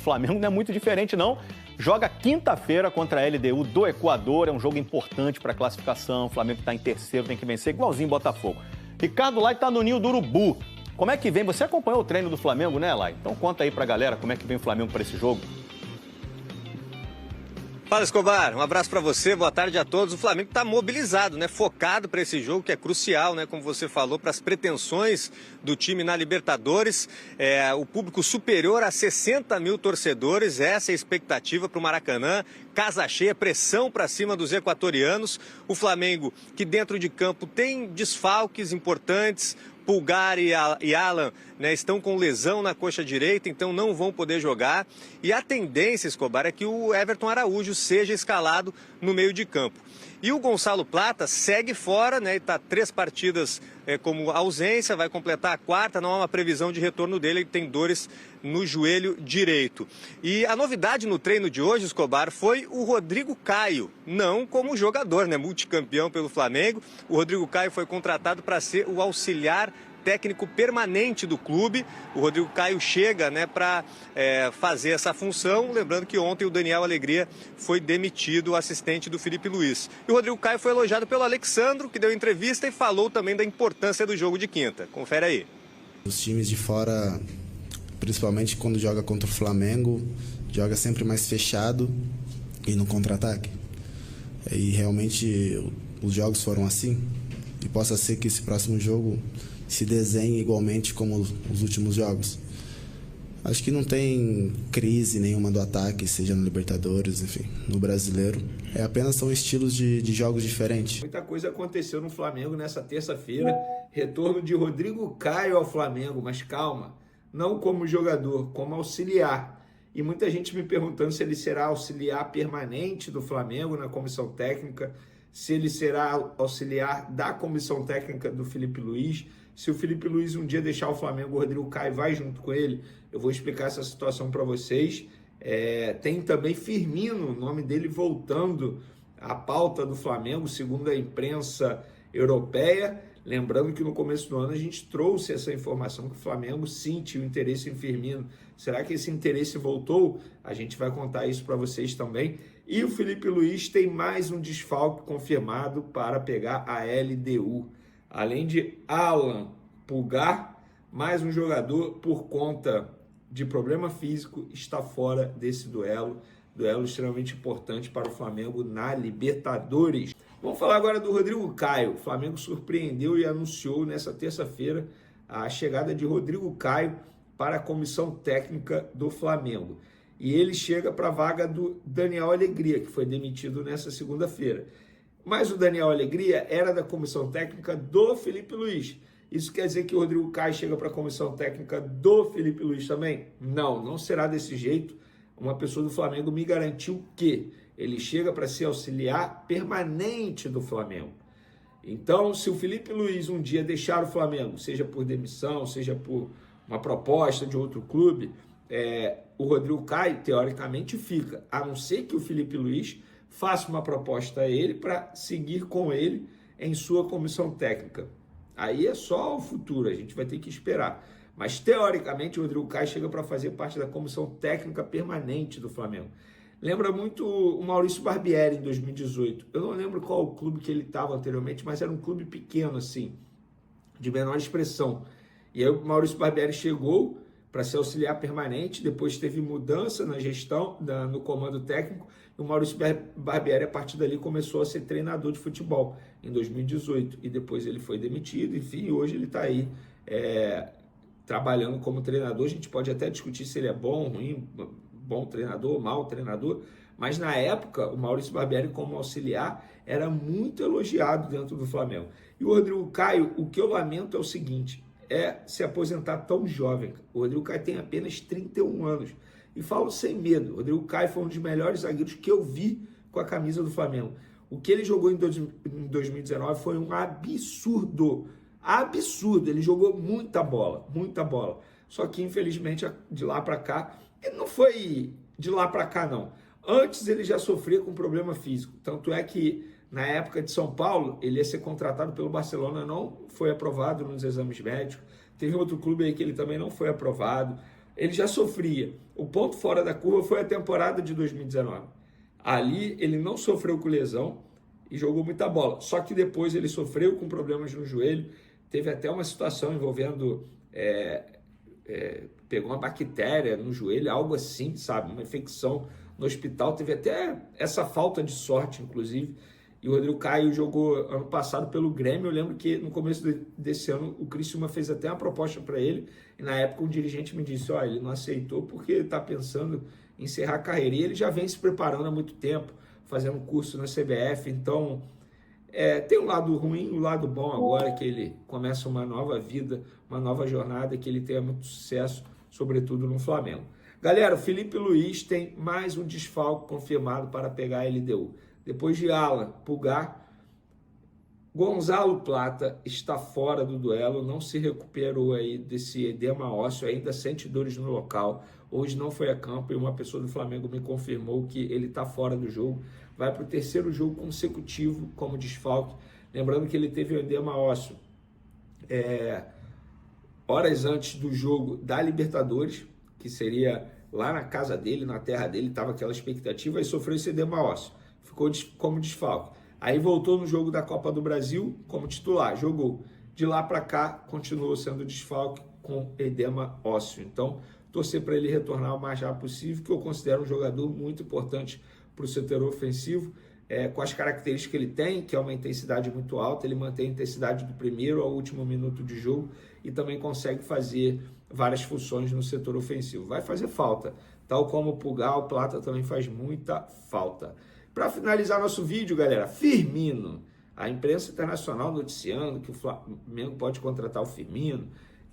O Flamengo não é muito diferente, não. Joga quinta-feira contra a LDU do Equador. É um jogo importante para a classificação. O Flamengo está em terceiro, tem que vencer, igualzinho Botafogo. Ricardo Lai está no ninho do Urubu. Como é que vem? Você acompanhou o treino do Flamengo, né, Lai? Então conta aí para a galera como é que vem o Flamengo para esse jogo. Fala, Escobar, um abraço para você, boa tarde a todos. O Flamengo está mobilizado, né, focado para esse jogo que é crucial, né, como você falou, para as pretensões do time na Libertadores. O público superior a 60 mil torcedores, essa é a expectativa para o Maracanã. Casa cheia, pressão para cima dos equatorianos. O Flamengo, que dentro de campo tem desfalques importantes. Pulgar e Alan, né, estão com lesão na coxa direita, então não vão poder jogar. E a tendência, Escobar, é que o Everton Araújo seja escalado no meio de campo. E o Gonçalo Plata segue fora, né, está 3 partidas como ausência, vai completar a 4ª, não há uma previsão de retorno dele, ele tem dores no joelho direito. E a novidade no treino de hoje, Escobar, foi o Rodrigo Caio, não como jogador, né, multicampeão pelo Flamengo. O Rodrigo Caio foi contratado para ser o auxiliar técnico permanente do clube. O Rodrigo Caio chega, né, para fazer essa função. Lembrando que ontem o Daniel Alegria foi demitido, o assistente do Felipe Luiz. E o Rodrigo Caio foi elogiado pelo Alexandro, que deu entrevista e falou também da importância do jogo de quinta. Confere aí. Os times de fora, principalmente quando joga contra o Flamengo, joga sempre mais fechado e no contra-ataque. E realmente os jogos foram assim. E possa ser que esse próximo jogo se desenhe igualmente como os últimos jogos. Acho que não tem crise nenhuma do ataque, seja no Libertadores, enfim, no Brasileiro. Apenas são estilos de jogos diferentes. Muita coisa aconteceu no Flamengo nessa terça-feira. Retorno de Rodrigo Caio ao Flamengo, mas calma, não como jogador, como auxiliar. E muita gente me perguntando se ele será auxiliar permanente do Flamengo na comissão técnica, se ele será auxiliar da comissão técnica do Felipe Luiz. Se o Felipe Luiz um dia deixar o Flamengo, o Rodrigo Caio vai junto com ele. Eu vou explicar essa situação para vocês. Tem também Firmino, o nome dele voltando à pauta do Flamengo, segundo a imprensa europeia. Lembrando que no começo do ano a gente trouxe essa informação que o Flamengo sentiu interesse em Firmino. Será que esse interesse voltou? A gente vai contar isso para vocês também. E o Felipe Luiz tem mais um desfalque confirmado para pegar a LDU. Além de Alan, Pulgar, mais um jogador por conta de problema físico está fora desse duelo extremamente importante para o Flamengo na Libertadores. Vamos falar agora do Rodrigo Caio. O Flamengo surpreendeu e anunciou nessa terça-feira a chegada de Rodrigo Caio para a comissão técnica do Flamengo. E ele chega para a vaga do Daniel Alegria, que foi demitido nessa segunda-feira. Mas o Daniel Alegria era da comissão técnica do Felipe Luiz. Isso quer dizer que o Rodrigo Caio chega para a comissão técnica do Felipe Luiz também? Não, não será desse jeito. Uma pessoa do Flamengo me garantiu que ele chega para ser auxiliar permanente do Flamengo. Então, se o Felipe Luiz um dia deixar o Flamengo, seja por demissão, seja por uma proposta de outro clube, o Rodrigo Caio, teoricamente, fica. A não ser que o Felipe Luiz faça uma proposta a ele para seguir com ele em sua comissão técnica. Aí é só o futuro, a gente vai ter que esperar. Mas, teoricamente, o Rodrigo Caio chega para fazer parte da comissão técnica permanente do Flamengo. Lembra muito o Maurício Barbieri em 2018. Eu não lembro qual o clube que ele estava anteriormente, mas era um clube pequeno, assim, de menor expressão. E aí o Maurício Barbieri chegou para ser auxiliar permanente, depois teve mudança na gestão, no comando técnico, e o Maurício Barbieri, a partir dali, começou a ser treinador de futebol em 2018, e depois ele foi demitido, enfim, hoje ele está aí trabalhando como treinador. A gente pode até discutir se ele é bom, ruim, bom treinador, mau treinador, mas na época o Maurício Barbieri como auxiliar era muito elogiado dentro do Flamengo. E o Rodrigo Caio, o que eu lamento é o seguinte, se aposentar tão jovem. O Rodrigo Caio tem apenas 31 anos. E falo sem medo, o Rodrigo Caio foi um dos melhores zagueiros que eu vi com a camisa do Flamengo. O que ele jogou em 2019 foi um absurdo. Absurdo. Ele jogou muita bola, muita bola. Só que, infelizmente, de lá para cá, ele não foi de lá para cá, não. Antes ele já sofria com problema físico. Tanto é que, na época de São Paulo, ele ia ser contratado pelo Barcelona, não foi aprovado nos exames médicos. Teve outro clube aí que ele também não foi aprovado. ele já sofria. O ponto fora da curva foi a temporada de 2019. Ali ele não sofreu com lesão e jogou muita bola. Só que depois ele sofreu com problemas no joelho. Teve até uma situação envolvendo... pegou uma bactéria no joelho, algo assim, sabe? Uma infecção no hospital. Teve até essa falta de sorte, inclusive. E o Rodrigo Caio jogou ano passado pelo Grêmio. Eu lembro que no começo desse ano o Criciúma fez até uma proposta para ele. E na época um dirigente me disse, ele não aceitou porque está pensando em encerrar a carreira. E ele já vem se preparando há muito tempo, fazendo curso na CBF. Então, tem um lado ruim, um lado bom agora, que ele começa uma nova vida, uma nova jornada, que ele tenha muito sucesso, sobretudo no Flamengo. Galera, o Felipe Luiz tem mais um desfalque confirmado para pegar a LDU. Depois de Alan, Pulgar, Gonzalo Plata está fora do duelo, não se recuperou aí desse edema ósseo, ainda sente dores no local. Hoje não foi a campo e uma pessoa do Flamengo me confirmou que ele está fora do jogo. Vai para o terceiro jogo consecutivo como desfalque. Lembrando que ele teve o edema ósseo horas antes do jogo da Libertadores, que seria lá na casa dele, na terra dele, estava aquela expectativa, e sofreu esse edema ósseo. Ficou como desfalque. Aí voltou no jogo da Copa do Brasil como titular, jogou. De lá para cá, continuou sendo desfalque com edema ósseo. Então, torcer para ele retornar o mais rápido possível, que eu considero um jogador muito importante para o setor ofensivo, com as características que ele tem, que é uma intensidade muito alta, ele mantém a intensidade do primeiro ao último minuto de jogo e também consegue fazer várias funções no setor ofensivo. Vai fazer falta, tal como o Pulgar, o Plata também faz muita falta. Para finalizar nosso vídeo, galera, Firmino. A imprensa internacional noticiando que o Flamengo pode contratar o Firmino,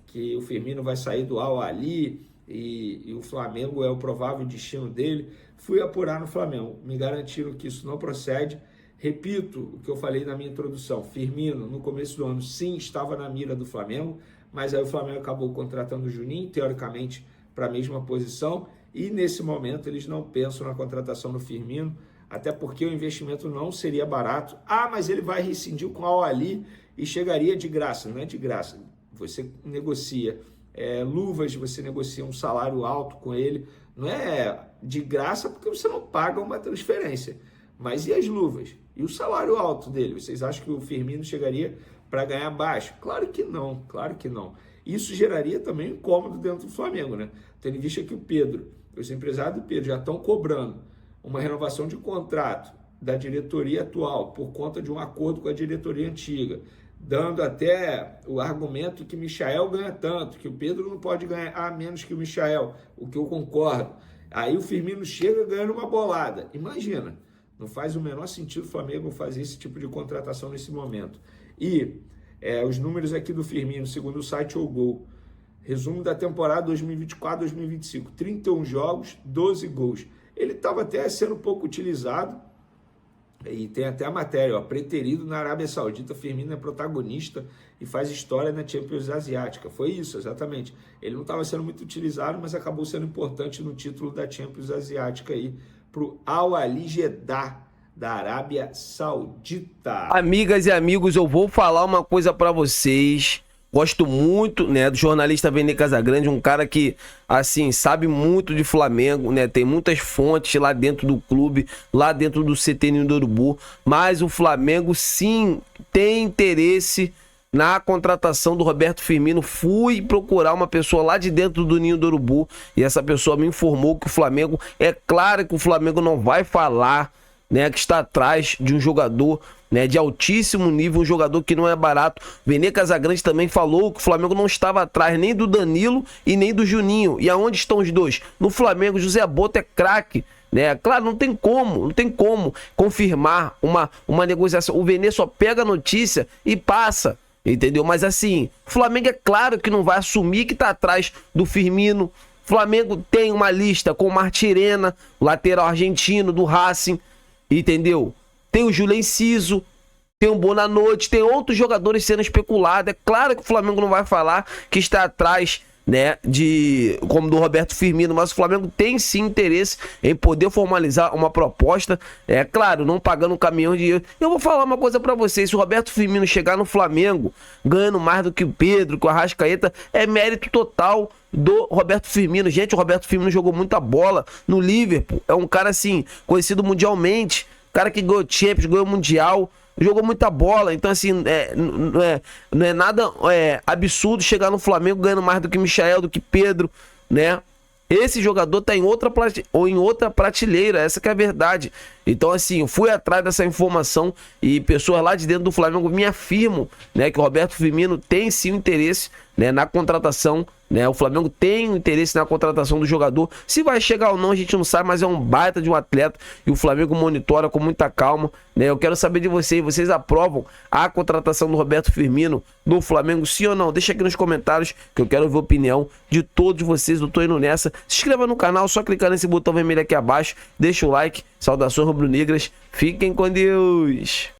que o Firmino vai sair do Al-Ahly e o Flamengo é o provável destino dele. Fui apurar no Flamengo, me garantiram que isso não procede. Repito o que eu falei na minha introdução, Firmino no começo do ano sim estava na mira do Flamengo, mas aí o Flamengo acabou contratando o Juninho, teoricamente para a mesma posição, e nesse momento eles não pensam na contratação do Firmino, até porque o investimento não seria barato. Mas ele vai rescindir com o Al-Ahly e chegaria de graça. Não é de graça, você negocia luvas, você negocia um salário alto com ele, não é de graça porque você não paga uma transferência, mas e as luvas? E o salário alto dele? Vocês acham que o Firmino chegaria para ganhar baixo? Claro que não, claro que não. Isso geraria também um incômodo dentro do Flamengo, né? Tendo em vista que o Pedro, os empresários do Pedro já estão cobrando uma renovação de contrato da diretoria atual por conta de um acordo com a diretoria antiga, dando até o argumento que Michael ganha tanto, que o Pedro não pode ganhar menos que o Michael, o que eu concordo. Aí o Firmino chega ganhando uma bolada. Imagina, não faz o menor sentido o Flamengo fazer esse tipo de contratação nesse momento. E os números aqui do Firmino, segundo o site O Gol, resumo da temporada 2024-2025, 31 jogos, 12 gols. Ele estava até sendo pouco utilizado, e tem até a matéria, preterido na Arábia Saudita. Firmino é protagonista e faz história na Champions Asiática. Foi isso, exatamente. Ele não estava sendo muito utilizado, mas acabou sendo importante no título da Champions Asiática aí para o Al-Ahly Jeddah, da Arábia Saudita. Amigas e amigos, eu vou falar uma coisa para vocês. Gosto muito, né, do jornalista Vene Casagrande, um cara que, assim, sabe muito de Flamengo, né, tem muitas fontes lá dentro do clube, lá dentro do CT Ninho do Urubu, mas o Flamengo, sim, tem interesse na contratação do Roberto Firmino. Fui procurar uma pessoa lá de dentro do Ninho do Urubu e essa pessoa me informou que o Flamengo, é claro que o Flamengo não vai falar, né, que está atrás de um jogador, né, de altíssimo nível, um jogador que não é barato. Vene Casagrande também falou que o Flamengo não estava atrás nem do Danilo e nem do Juninho. E aonde estão os dois? No Flamengo, José Bottas é craque, né? Claro, não tem como confirmar uma negociação. O Vene só pega a notícia e passa, entendeu? Mas assim, o Flamengo é claro que não vai assumir que está atrás do Firmino. O Flamengo tem uma lista com o Martirena, lateral argentino do Racing, entendeu? Tem o Júlio Enciso, tem o Bonanote, tem outros jogadores sendo especulados. É claro que o Flamengo não vai falar que está atrás, né, como do Roberto Firmino, mas o Flamengo tem sim interesse em poder formalizar uma proposta, é claro, não pagando um caminhão de dinheiro. Eu vou falar uma coisa para vocês: se o Roberto Firmino chegar no Flamengo ganhando mais do que o Pedro, que o Arrascaeta, é mérito total do Roberto Firmino. Gente, o Roberto Firmino jogou muita bola no Liverpool. É um cara, assim, conhecido mundialmente. Cara que ganhou Champions, ganhou Mundial. Jogou muita bola. Então, assim, não é nada absurdo chegar no Flamengo ganhando mais do que Michael, do que Pedro, né? Esse jogador tá em outra prateleira, essa que é a verdade. Então, assim, fui atrás dessa informação e pessoas lá de dentro do Flamengo me afirmam, né, que o Roberto Firmino tem sim interesse, né, na contratação, né? O Flamengo tem interesse na contratação do jogador. Se vai chegar ou não, a gente não sabe, mas é um baita de um atleta e o Flamengo monitora com muita calma, né? Eu quero saber de vocês aprovam a contratação do Roberto Firmino no Flamengo, sim ou não? Deixa aqui nos comentários que eu quero ver a opinião de todos vocês. Eu tô indo nessa. Se inscreva no canal, só clicar nesse botão vermelho aqui abaixo, deixa o like. Saudações rubro-negras, fiquem com Deus.